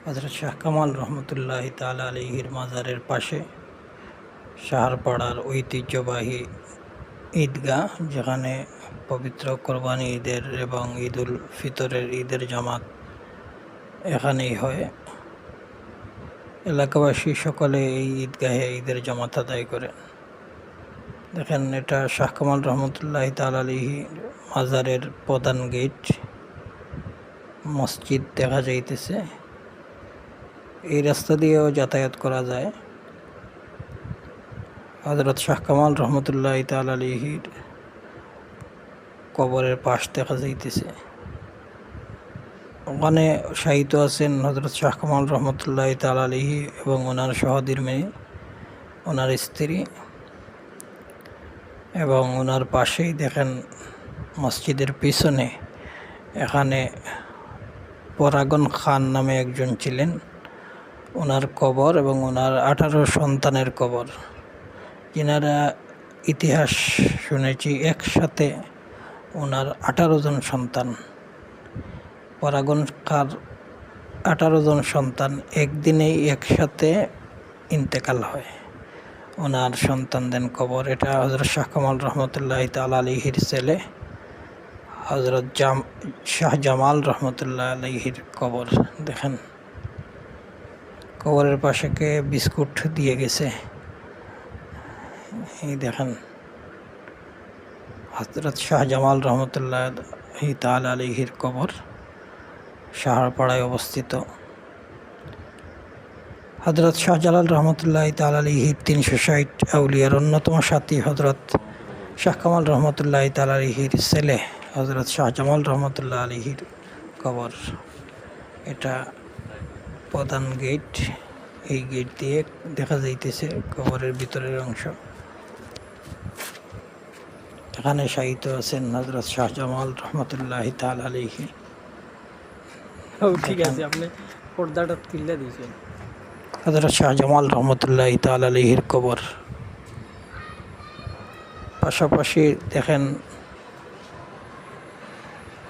হযরত শাহ কামাল রহমতুল্লাহি তাআলা আলাইহির মাজারের পাশে শাহরপাড়ার ঐতিহ্যবাহী ঈদগাহ, যেখানে পবিত্র কোরবানি ঈদের এবং ঈদুল ফিতরের ঈদের জামাত এখানেই হয়। এলাকাবাসী সকলে এই ঈদগাহে ঈদের জামাত আদায় করে। দেখেন, এটা শাহ কামাল রহমতুল্লাহি তাআলা আলাইহির মাজারের প্রধান গেট। মসজিদ দেখা যাইতেছে। এই রাস্তা দিয়েও যাতায়াত করা যায়। হযরত শাহ কামাল রহমতুল্লাহি তাআলা আলাইহির কবরের পাশ দেখা যাইতেছে। ওখানে শায়িত আছেন হযরত শাহ কামাল রহমতুল্লাহি তাআলা আলাইহি এবং ওনার সহধর্মিণী, ওনার স্ত্রী, এবং ওনার পাশেই দেখেন মসজিদের পিছনে এখানে পরাগন খান নামে একজন ছিলেন, ওনার কবর এবং ওনার 18 সন্তানের কবর। যিনারা ইতিহাস শুনেছি একসাথে ওনার 18 জন সন্তান। পরাগন খার 18 জন সন্তান একদিনেই একসাথে ইন্তেকাল হয়। ওনার সন্তানদের কবর। এটা হযরত শাহ কামাল রহমতুল্লাহি তাআলা আলাইহির ছেলে হযরত শাহ জামাল রহমতুল্লাহ আলাইহির কবর। দেখেন, কবরের পাশে কে বিস্কুট দিয়ে গেছে। এই দেখেন, হযরত শাহ জামাল রহমতুল্লাহি তাআলা আলাইহির কবর শাহরপাড়ায় অবস্থিত। হযরত শাহজালাল রহমতুল্লাহি তাআলা আলাইহির 360 আউলিয়ার অন্যতম সাথী হযরত শাহ কামাল রহমতুল্লাহি তাআলা আলাইহির ছেলে হযরত শাহ জামাল রহমতুল্লাহ আলাইহির কবর। এটা প্রধান গেট। এই গেট দিয়ে দেখা যাইতেছে কবরের ভিতরের অংশ। এখানে শায়িত আছেন হযরত শাহ জামাল রহমতুল্লাহি তাআলা আলাইহি। ঠিক আছে, আপনি পর্দাটা তুলে দিয়েছেন। হযরত শাহ জামাল রহমতুল্লাহি তাআলা আলাইহির কবর। পাশাপাশি দেখেন,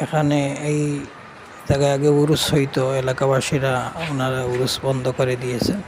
এখানে এই জায়গায় আগে উরুস হইতো, এলাকাবাসীরা ওনারা উরুস বন্ধ করে দিয়েছেন।